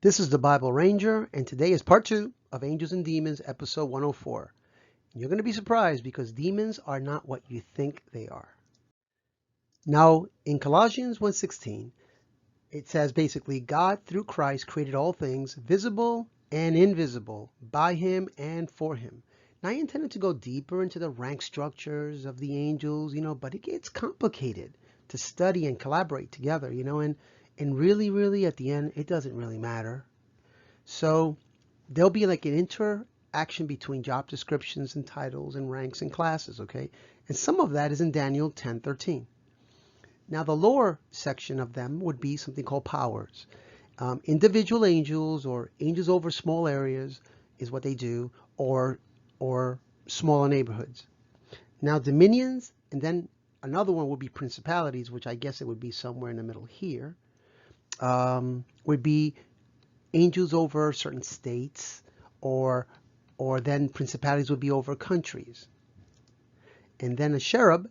This is the Bible Ranger, and today is part 2 of Angels and Demons, episode 104. And you're going to be surprised because demons are not what you think they are. Now, in Colossians 1:16, it says basically, God through Christ created all things, visible and invisible, by him and for him. Now, I intended to go deeper into the rank structures of the angels, but it gets complicated to study and collaborate together, and really at the end, it doesn't really matter. So there'll be like an interaction between job descriptions and titles and ranks and classes, okay? And some of that is in Daniel 10:13. Now the lower section of them would be something called powers. Individual angels or angels over small areas is what they do, or smaller neighborhoods. Now dominions, and then another one would be principalities, which I guess it would be somewhere in the middle here. Would be angels over certain states, or then principalities would be over countries. And then a cherub,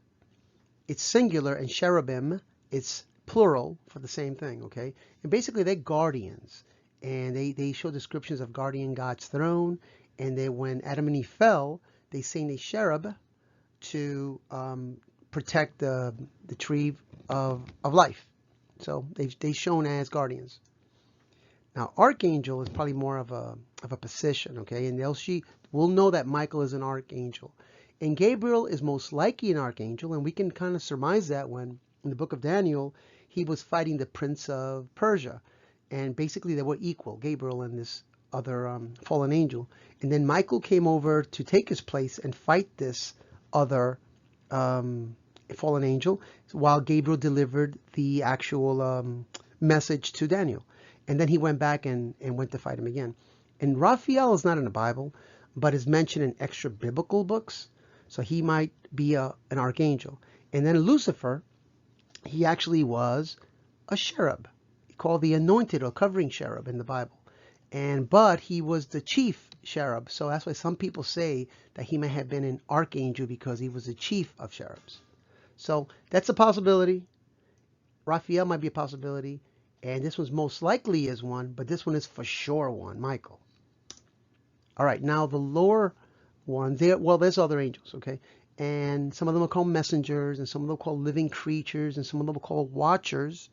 it's singular, and cherubim, it's plural for the same thing, okay? And basically they're guardians, and they show descriptions of guarding God's throne. And then when Adam and Eve fell, they sang a cherub to protect the tree of life. So they've shown as guardians. Now, archangel is probably more of a position, okay? And we'll know that Michael is an archangel. And Gabriel is most likely an archangel, and we can kind of surmise that when, in the book of Daniel, he was fighting the prince of Persia. And basically they were equal, Gabriel and this other fallen angel. And then Michael came over to take his place and fight this other fallen angel, while Gabriel delivered the actual message to Daniel. And then he went back and went to fight him again. And Raphael is not in the Bible, but is mentioned in extra biblical books. So he might be an archangel. And then Lucifer, he actually was a cherub, called the anointed or covering cherub in the Bible. But he was the chief cherub. So that's why some people say that he may have been an archangel, because he was the chief of cherubs. So that's a possibility. Raphael might be a possibility. And this one's most likely is one, but this one is for sure one, Michael. All right, now the lower ones, there's other angels, okay? And some of them are called messengers, and some of them are called living creatures, and some of them are called watchers.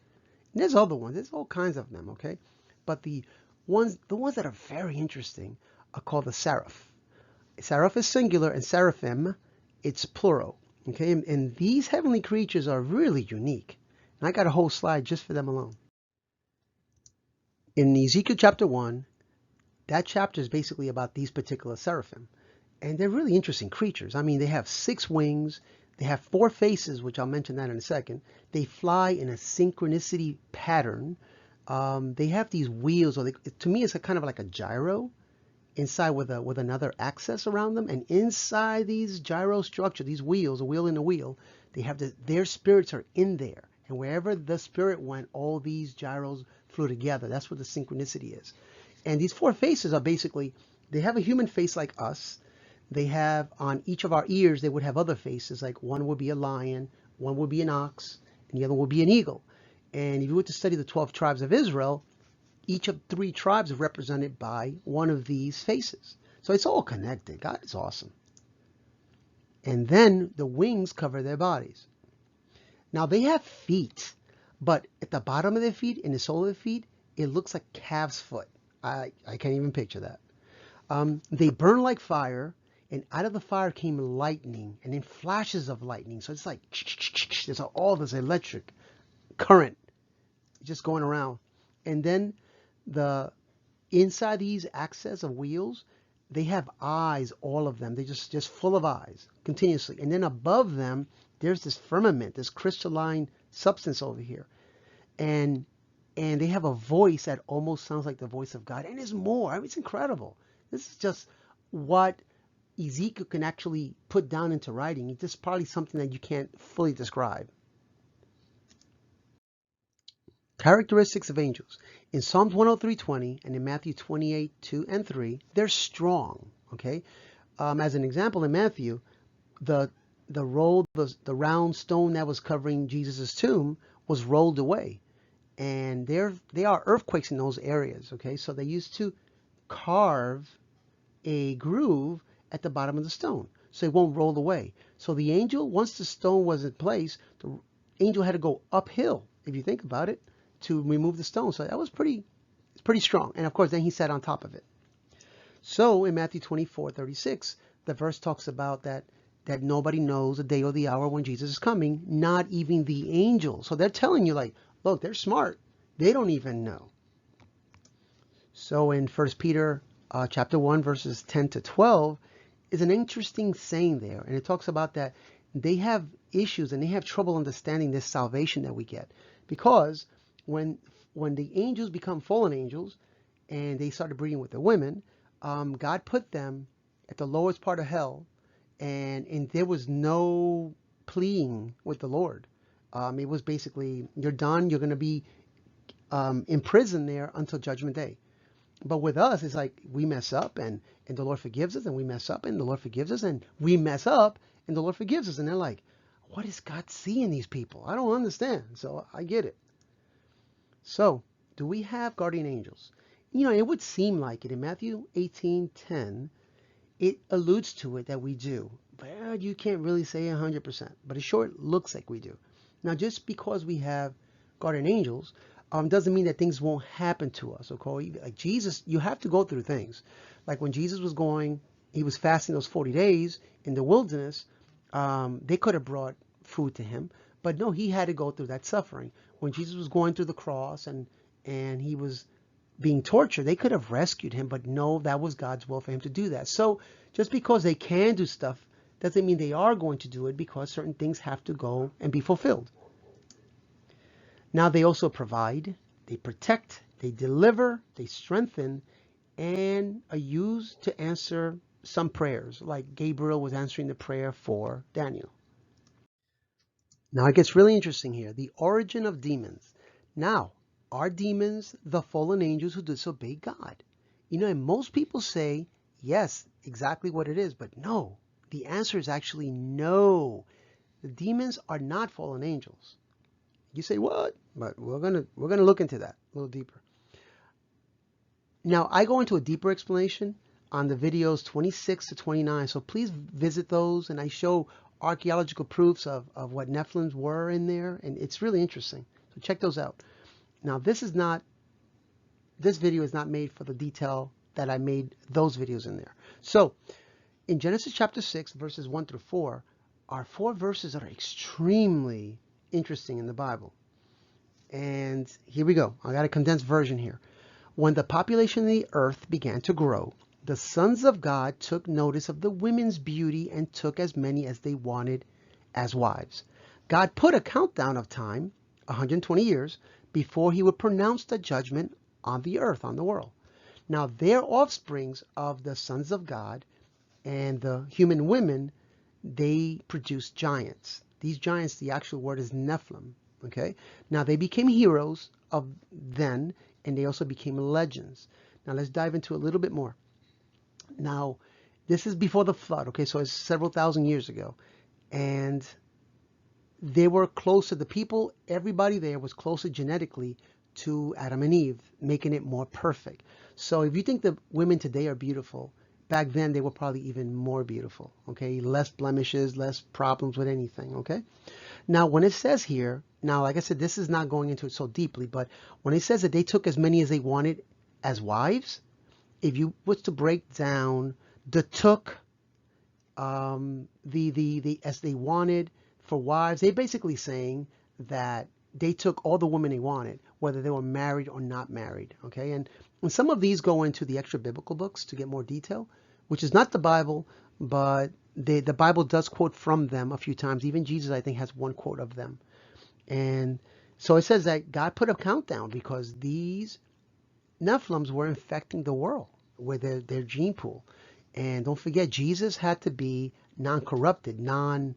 And there's other ones, there's all kinds of them, okay? But the ones that are very interesting are called the seraph. Seraph is singular, and seraphim, it's plural, okay? And these heavenly creatures are really unique. And I got a whole slide just for them alone. In Ezekiel chapter 1, that chapter is basically about these particular seraphim. And they're really interesting creatures. I mean, they have 6 wings. They have 4 faces, which I'll mention that in a second. They fly in a synchronicity pattern. They have these wheels, to me, it's kind of like a gyro inside with another axis around them. And inside these gyro structure, these wheels, a wheel in a wheel, they have their spirits are in there. And wherever the spirit went, all these gyros flew together. That's what the synchronicity is. And these 4 faces are basically, they have a human face like us. They have on each of our ears, they would have other faces, like one would be a lion, one would be an ox, and the other would be an eagle. And if you were to study the 12 tribes of Israel, each of 3 tribes are represented by one of these faces. So it's all connected. God is awesome. And then the wings cover their bodies. Now they have feet, but at the bottom of their feet, in the sole of their feet, it looks like calf's foot. I can't even picture that. They burn like fire, and out of the fire came lightning, and then flashes of lightning. So it's like there's all this electric current just going around. And then the inside these axes of wheels, they have eyes, all of them. They're just full of eyes continuously. And then above them, there's this firmament, this crystalline substance over here. And they have a voice that almost sounds like the voice of God. And there's more. I mean, it's incredible. This is just what Ezekiel can actually put down into writing. It's just probably something that you can't fully describe. Characteristics of angels. In Psalms 103:20 and in Matthew 28:2 and 3, they're strong, okay? As an example, in Matthew, the round stone that was covering Jesus' tomb was rolled away. and they are earthquakes in those areas. Okay, so they used to carve a groove at the bottom of the stone so it won't roll away. So the angel, once the stone was in place, the angel had to go uphill, if you think about it, to remove the stone. So that was pretty strong. And of course, then he sat on top of it. So in Matthew 24:36, the verse talks about that nobody knows the day or the hour when Jesus is coming, not even the angels. So they're telling you, like, look, they're smart. They don't even know. So in 1 Peter chapter 1, verses 10 to 12, is an interesting saying there. And it talks about that they have issues and they have trouble understanding this salvation that we get. Because when the angels become fallen angels and they started breeding with the women, God put them at the lowest part of hell, and there was no pleading with the Lord. It was basically, you're done, you're going to be in prison there until Judgment Day. But with us, it's like we mess up and the Lord forgives us, and we mess up and the Lord forgives us, and we mess up and the Lord forgives us. And they're like, what does God see in these people? I don't understand. So I get it. So do we have guardian angels? You know, it would seem like it in Matthew 18:10. It alludes to it that we do. But you can't really say 100%. But it sure looks like we do. Now, just because we have guardian angels, doesn't mean that things won't happen to us. Okay, like Jesus, you have to go through things. Like when Jesus was he was fasting those 40 days in the wilderness. They could have brought food to him, but no, he had to go through that suffering. When Jesus was going through the cross and he was being tortured, they could have rescued him, but no, that was God's will for him to do that. So just because they can do stuff doesn't mean they are going to do it, because certain things have to go and be fulfilled. Now they also provide, they protect, they deliver, they strengthen, and are used to answer some prayers, like Gabriel was answering the prayer for Daniel. Now it gets really interesting here. The origin of demons. Now, are demons the fallen angels who disobey God? You know, and most people say, yes, exactly what it is, but no. The answer is actually no. The demons are not fallen angels. You say, what? But we're gonna look into that a little deeper. Now, I go into a deeper explanation on the videos 26 to 29, so please visit those, and I show archaeological proofs of what Nephilims were in there, and it's really interesting. So check those out. Now, this video is not made for the detail that I made those videos in there. So, in Genesis chapter 6, verses 1 through 4, are 4 verses that are extremely interesting in the Bible. And here we go. I got a condensed version here. When the population of the earth began to grow, the sons of God took notice of the women's beauty and took as many as they wanted as wives. God put a countdown of time, 120 years, before he would pronounce the judgment on the earth, on the world. Now, their offsprings of the sons of God and the human women, they produced giants. These giants, the actual word is Nephilim. Okay, now they became heroes of then, and they also became legends. Now let's dive into a little bit more. Now, this is before the flood. Okay, so it's several thousand years ago, and they were closer. The people, everybody there was closer genetically to Adam and Eve, making it more perfect. So if you think the women today are beautiful, back then they were probably even more beautiful. Okay, less blemishes, less problems with anything. Okay. Now, when it says here, now, like I said, this is not going into it so deeply, but when it says that they took as many as they wanted as wives, if you was to break down the took, the as they wanted for wives, they're basically saying that they took all the women they wanted, whether they were married or not married. Okay, and some of these go into the extra biblical books to get more detail, which is not the Bible, but the Bible does quote from them a few times. Even Jesus, I think, has one quote of them. And so it says that God put a countdown because these Nephilims were infecting the world with their gene pool. And don't forget, Jesus had to be non-corrupted, none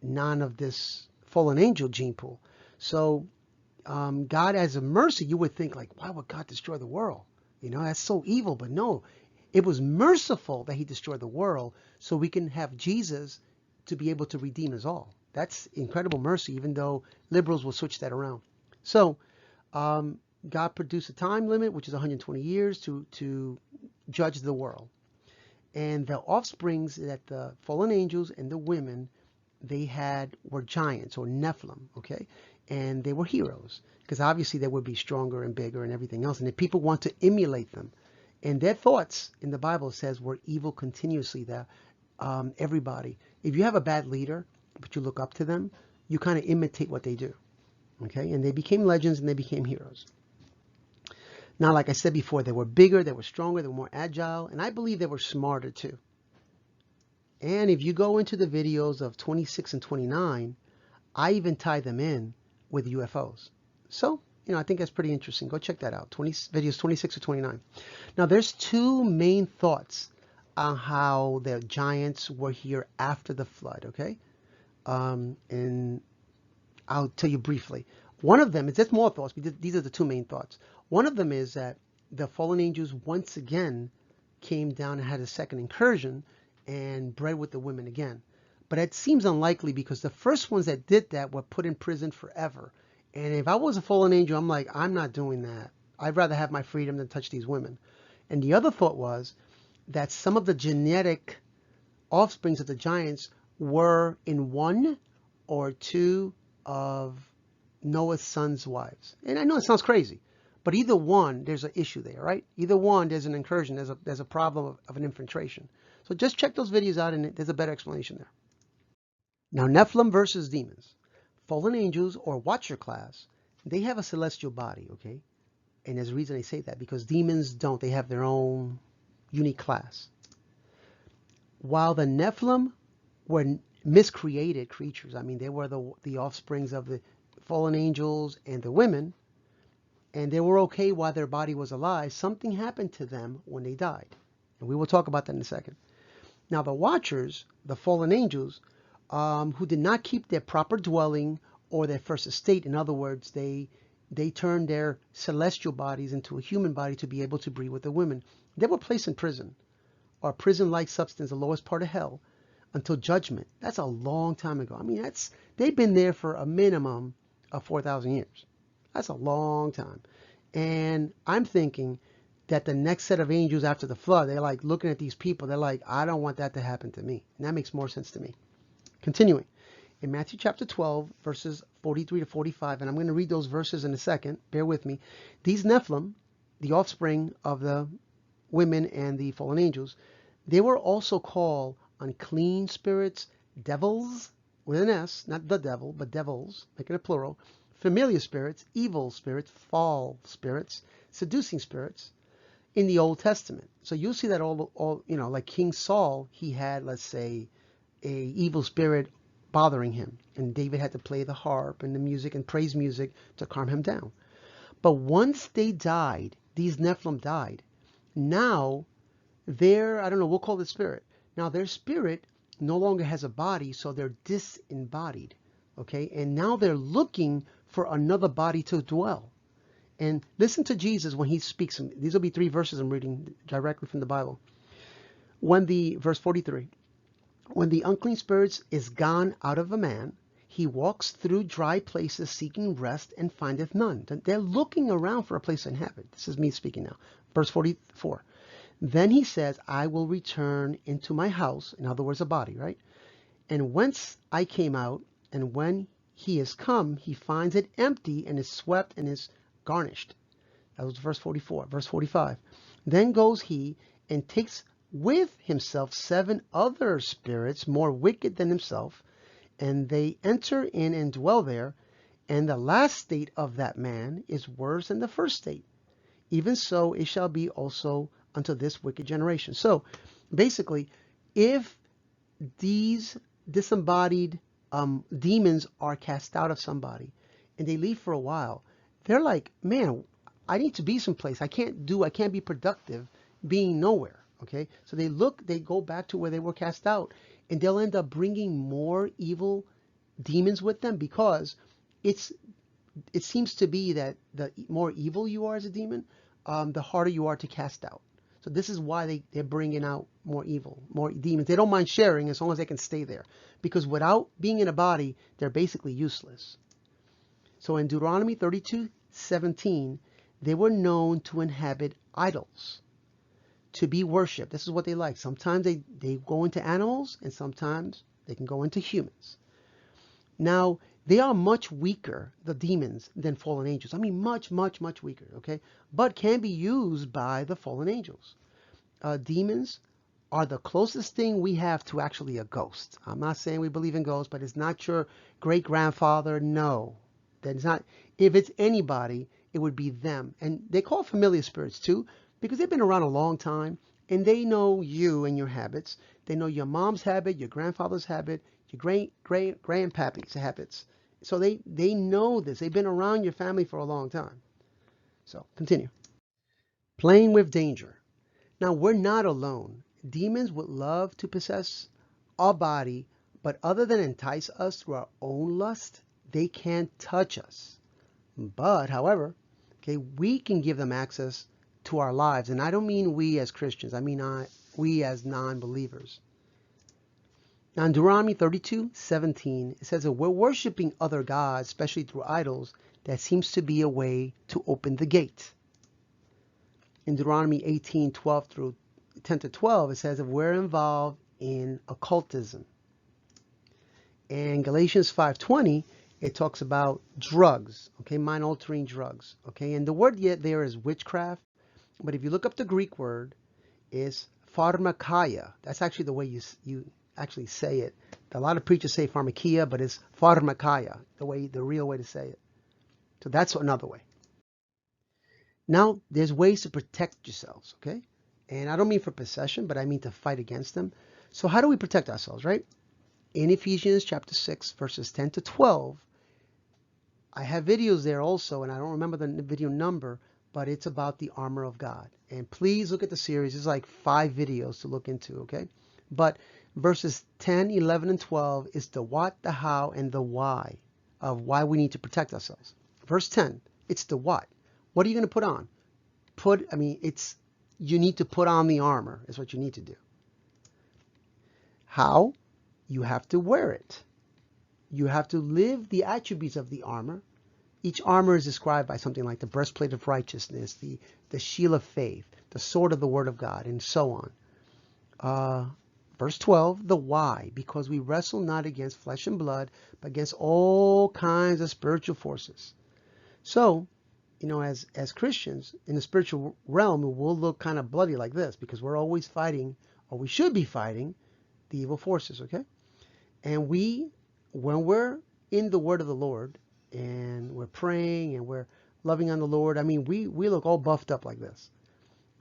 of this fallen angel gene pool. So God, as a mercy, you would think like, why would God destroy the world? You know, that's so evil. But no, it was merciful that he destroyed the world so we can have Jesus to be able to redeem us all. That's incredible mercy, even though liberals will switch that around. So God produced a time limit, which is 120 years, to judge the world. And the offsprings that the fallen angels and the women they had were giants or Nephilim, okay? And they were heroes because obviously they would be stronger and bigger and everything else. And if people want to emulate them, and their thoughts in the Bible says were evil continuously. That everybody, if you have a bad leader, but you look up to them, you kind of imitate what they do, okay? And they became legends and they became heroes. Now, like I said before, they were bigger, they were stronger, they were more agile, and I believe they were smarter too. And if you go into the videos of 26 and 29, I even tie them in with UFOs. So, I think that's pretty interesting. Go check that out. Videos 26 to 29. Now, there's two main thoughts on how the giants were here after the flood, okay? And I'll tell you briefly. One of them is, there's more thoughts, but these are the two main thoughts. One of them is that the fallen angels once again came down and had a second incursion and bred with the women again. But it seems unlikely because the first ones that did that were put in prison forever. And if I was a fallen angel, I'm like, I'm not doing that. I'd rather have my freedom than touch these women. And the other thought was that some of the genetic offsprings of the giants were in one or two of Noah's sons' wives. And I know it sounds crazy, but either one, there's an issue there, right? Either one, there's an incursion, there's a problem of an infiltration. So just check those videos out and there's a better explanation there. Now, Nephilim versus demons. Fallen angels or watcher class, they have a celestial body, okay? And there's a reason I say that, because demons don't. They have their own unique class. While the Nephilim were miscreated creatures, I mean, they were the offsprings of the fallen angels and the women, and they were okay while their body was alive, something happened to them when they died. And we will talk about that in a second. Now, the watchers, the fallen angels, who did not keep their proper dwelling or their first estate, in other words, they turned their celestial bodies into a human body to be able to breed with the women. They were placed in prison, or prison-like substance, the lowest part of hell, until judgment. That's a long time ago. I mean, they've been there for a minimum of 4,000 years. That's a long time. And I'm thinking that the next set of angels after the flood, they're like looking at these people, they're like, I don't want that to happen to me. And that makes more sense to me. Continuing. In Matthew chapter 12, verses 43 to 45, and I'm going to read those verses in a second. Bear with me. These Nephilim, the offspring of the women and the fallen angels, they were also called unclean spirits, devils, with an S, not the devil, but devils, making it plural, familiar spirits, evil spirits, false spirits, seducing spirits in the Old Testament. So you'll see that all like King Saul, he had, let's say, a evil spirit bothering him, and David had to play the harp and the music and praise music to calm him down. But once they died, these Nephilim died, now their, I don't know, we'll call it spirit. Now their spirit no longer has a body, so they're disembodied, okay? And now they're looking for another body to dwell. And listen to Jesus when he speaks. These will be 3 verses I'm reading directly from the Bible. Verse 43, when the unclean spirits is gone out of a man, he walks through dry places seeking rest and findeth none. They're looking around for a place to inhabit. This is me speaking now. Verse 44. Then he says, I will return into my house, in other words, a body, right? And whence I came out, and when he is come, he finds it empty and is swept and is garnished. That was verse 44. Verse 45. Then goes he and takes with himself 7 other spirits more wicked than himself, and they enter in and dwell there, and the last state of that man is worse than the first state. Even so it shall be also unto this wicked generation. So basically, if these disembodied demons are cast out of somebody and they leave for a while, they're like, man, I need to be someplace. I can't be productive being nowhere. Okay, so they go back to where they were cast out, and they'll end up bringing more evil demons with them, because it seems to be that the more evil you are as a demon, the harder you are to cast out. So this is why they're bringing out more evil, more demons. They don't mind sharing as long as they can stay there, because without being in a body, they're basically useless. So in Deuteronomy 32, 17, they were known to inhabit idols, to be worshipped. This is what they like. Sometimes they go into animals, and sometimes they can go into humans. Now, they are much weaker, the demons, than fallen angels. I mean, much, much, much weaker, okay? But can be used by the fallen angels. Demons are the closest thing we have to actually a ghost. I'm not saying we believe in ghosts, but it's not your great-grandfather. No. That's not. If it's anybody, it would be them. And they call familiar spirits too, because they've been around a long time, and they know you and your habits. They know your mom's habit, your grandfather's habit, your grandpappy's habits. So they know this. They've been around your family for a long time. So continue. Playing with danger. Now, we're not alone. Demons would love to possess our body, but other than entice us through our own lust, they can't touch us. But, however, okay, we can give them access to our lives. And I don't mean we as Christians. I mean we as non-believers. Now, in Deuteronomy 32:17, it says that we're worshiping other gods, especially through idols. That seems to be a way to open the gate. In Deuteronomy 18:12 through 10 to 12, it says that we're involved in occultism. And Galatians 5:20, it talks about drugs, okay, mind-altering drugs, okay. And the word yet there is witchcraft, but if you look up the Greek word, is pharmakia. That's actually the way you actually say it. A lot of preachers say pharmakia, but it's pharmakia, the real way to say it. So that's another way. Now, there's ways to protect yourselves, okay? And I don't mean for possession, but I mean to fight against them. So how do we protect ourselves, right? In Ephesians chapter 6, verses 10 to 12, I have videos there also, and I don't remember the video number, but it's about the armor of God. And please look at the series. It's like 5 videos to look into, okay? But verses 10, 11, and 12 is the what, the how, and the why of why we need to protect ourselves. Verse 10, it's the what. What are you going to put on? You need to put on the armor is what you need to do. How? You have to wear it. You have to live the attributes of the armor. Each armor is described by something like the breastplate of righteousness, the shield of faith, the sword of the word of God, and so on. Verse 12, the why. Because we wrestle not against flesh and blood, but against all kinds of spiritual forces. So, as Christians in the spiritual realm, we'll look kind of bloody like this because we're always fighting, or we should be fighting, the evil forces, okay? And when we're in the word of the Lord and we're praying and we're loving on the Lord, we look all buffed up like this.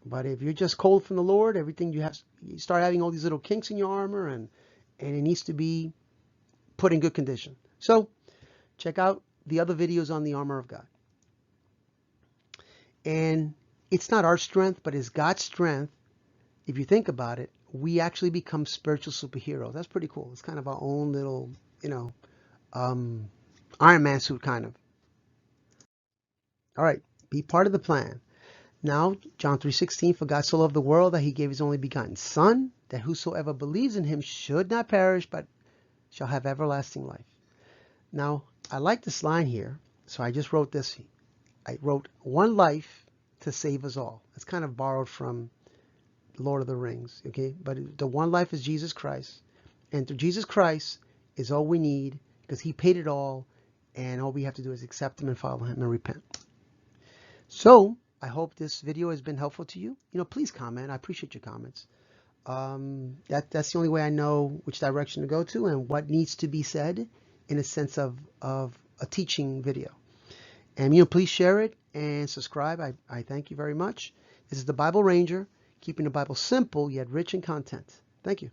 But if you're just cold from the Lord, you start having all these little kinks in your armor, and it needs to be put in good condition. So check out the other videos on the armor of God. And it's not our strength, but it's God's strength. If you think about it, we actually become spiritual superheroes. That's pretty cool. It's kind of our own little, Iron Man suit kind of. All right, be part of the plan. Now, John 3:16, for God so loved the world that he gave his only begotten Son, that whosoever believes in him should not perish, but shall have everlasting life. Now, I like this line here, so I just wrote this. I wrote, one life to save us all. It's kind of borrowed from Lord of the Rings, okay? But the one life is Jesus Christ. And through Jesus Christ is all we need, because he paid it all, and all we have to do is accept him and follow him and repent. So, I hope this video has been helpful to you. Please comment. I appreciate your comments. That's the only way I know which direction to go to and what needs to be said in a sense of a teaching video. And please share it and subscribe. I thank you very much. This is the Bible Ranger, keeping the Bible simple yet rich in content. Thank you.